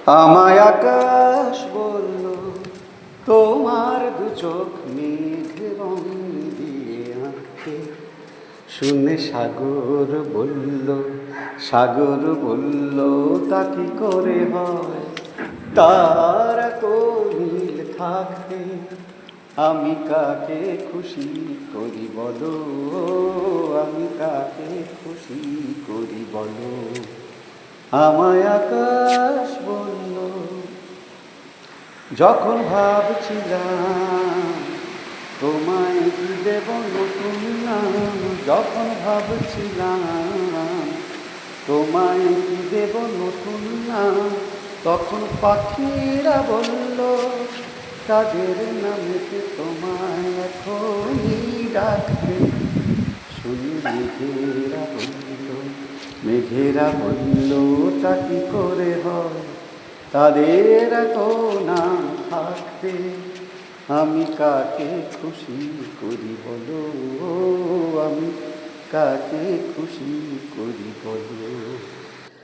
আমায় আকাশ বলল তোমার দু চোখ মেঘ রং দিয়ে আঁকে। শুনে সাগর বলল তা কি করে হয়, তারা তো নীল থাকতে। আমি কাকে খুশি করি বলো, আমি কাকে খুশি করি বলো। আমায় আকাশ বলল যখন ভাবছিলাম তোমায় কি দেব নতুন নাম, যখন ভাবছিলাম তোমায় কি দেব নতুন নাম, তখন পাখিরা বলল তাদের নামেতে তোমায় এখনই ডাকবে। শুনি মেঘেরা বলল তা কি করে হয়, তাদের এত নাম থাকতে। আমি কাকে খুশি করি বলো, আমি কাকে খুশি করি বলো।